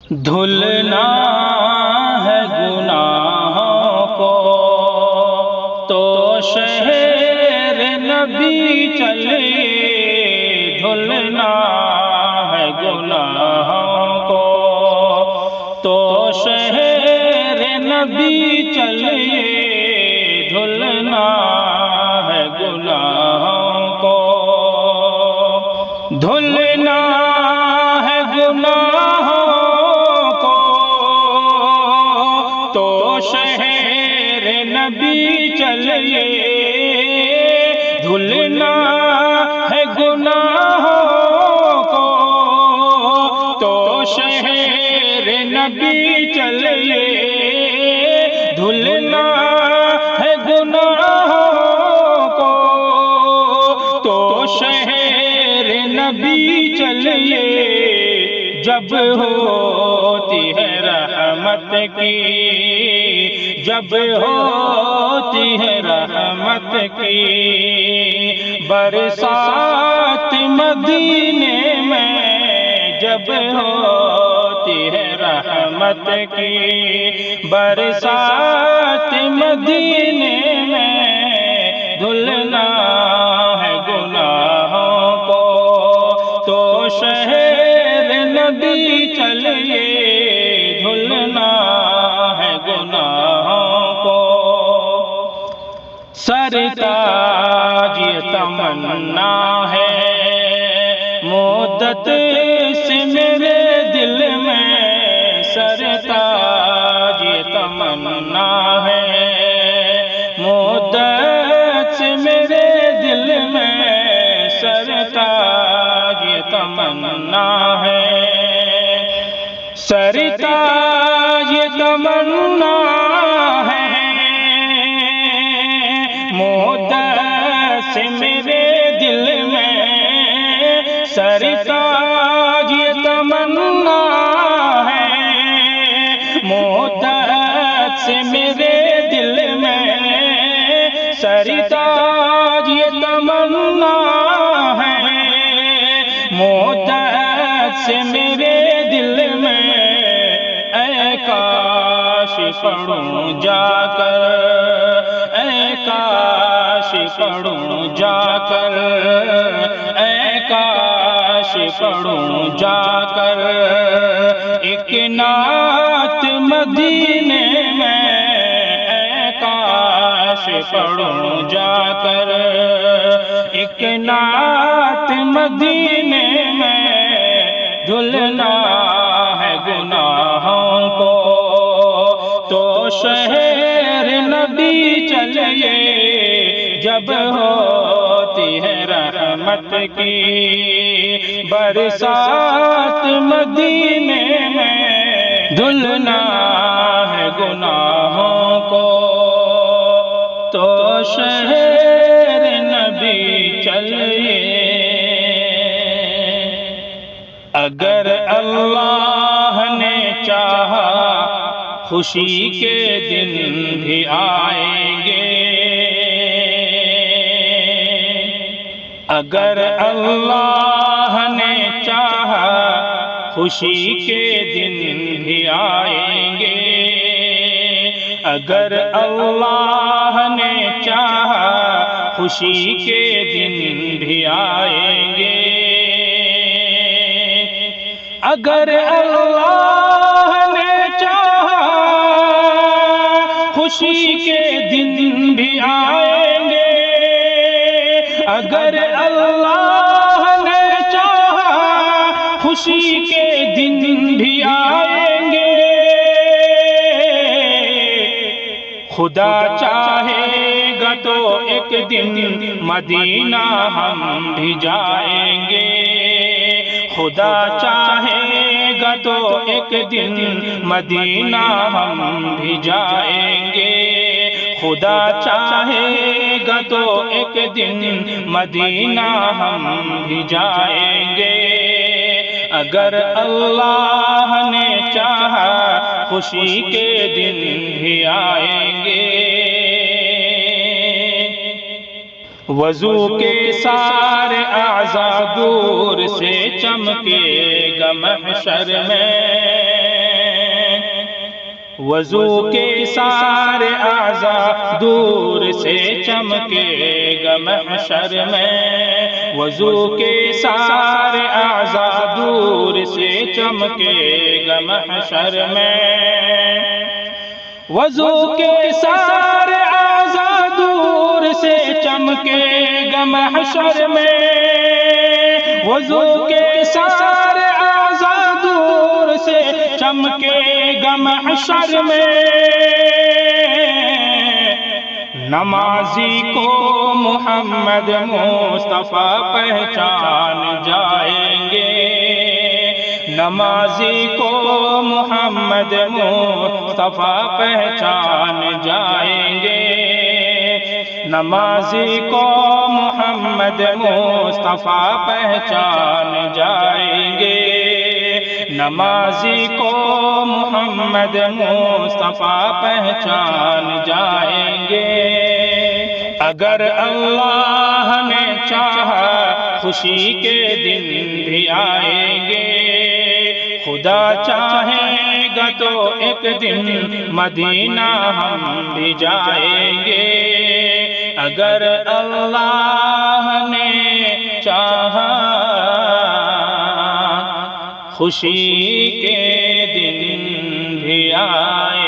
دھلنا ہے گناہوں کو تو شہر نبی چلے، دھلنا ہے گناہوں کو تو شہر نبی چلے، دھلنا ہے گناہوں کو، دھلنا ہے گناہوں کو تو شہر نبی چلے، دھلنا ہے گناہوں کو تو شہر نبی چلے، دھلنا ہے گناہوں کو تو شہر نبی چلے، جب ہوتی ہے رحمت کی، جب ہوتی ہے رحمت کی برسات مدینے میں، جب ہوتی ہے رحمت کی برسات مدینے میں، دھلنا ہے گناہوں کو تو شہر نبی چلے، دھلنا ہے گناہوں کو، سرتاج یہ تمنا ہے مدت سے میرے دل میں، سرتاج یہ تمنا ہے مدت سے میرے دل میں، سرتاج یہ تمنا ہے، سرتاج یہ تمنا ہے مدت سے میرے دل میں، سرتاج یہ تمنا ہے مدت سے میرے دل میں، سرتاج یہ تمنا ہے مدت سے میرے دل میں، اے کاش پڑھوں جا کر، اے کاش پڑھوں جا کر، اے کاش پڑھوں جا کر ایک نعت مدینے میں، اے کاش پڑھوں جا کر ایک نعت مدینے میں، دھلنا ہے گناہوں کو تو شہر نبی چلے، جب ہوتی ہے رحمت کی برسات مدینے میں، دھلنا ہے گناہوں کو تو شہر نبی چلے، اگر اللہ نے چاہا خوشی کے دن بھی آئیں گے، اگر اللہ نے چاہا خوشی کے دن بھی آئیں گے، اگر اللہ نے چاہا خوشی کے دن بھی آئیں گے، اگر اللہ نے چاہا خوشی کے دن بھی آئیں گے، اگر اللہ نے چاہا خوشی کے دن بھی آئیں گے، خدا چاہے گا تو ایک دن مدینہ ہم بھی جائیں گے، خدا چاہے گا تو ایک دن مدینہ ہم بھی جائیں گے، خدا چاہے گا تو ایک دن مدینہ ہم بھی جائیں گے، اگر اللہ نے چاہا خوشی کے دن بھی آئیں گے، وضو کے سارے اعضاء دور سے چمکے گا محشر میں، وضو کے سارے اعضاء دور سے چمکے گا محشر میں، وضو کے سارے اعضاء دور سے چمکے گا محشر میں، وضو کے سارے اعضاء دور سے چمکے گا محشر میں، وضو کے سارے اعضاء دور سے چمکے گا محشر میں، نمازی کو محمد مصطفیٰ پہچان جائیں گے، نمازی کو محمد مصطفیٰ پہچان جائیں گے، نمازی کو محمد مصطفیٰ پہچان جائیں گے، نمازی کو محمد مصطفیٰ پہچان جائیں گے۔ اگر اللہ نے چاہا خوشی کے دن بھی آئیں گے، خدا چاہے گا تو ایک دن مدینہ ہم بھی جائیں گے، اگر اللہ نے چاہا خوشی کے دن بھی آئے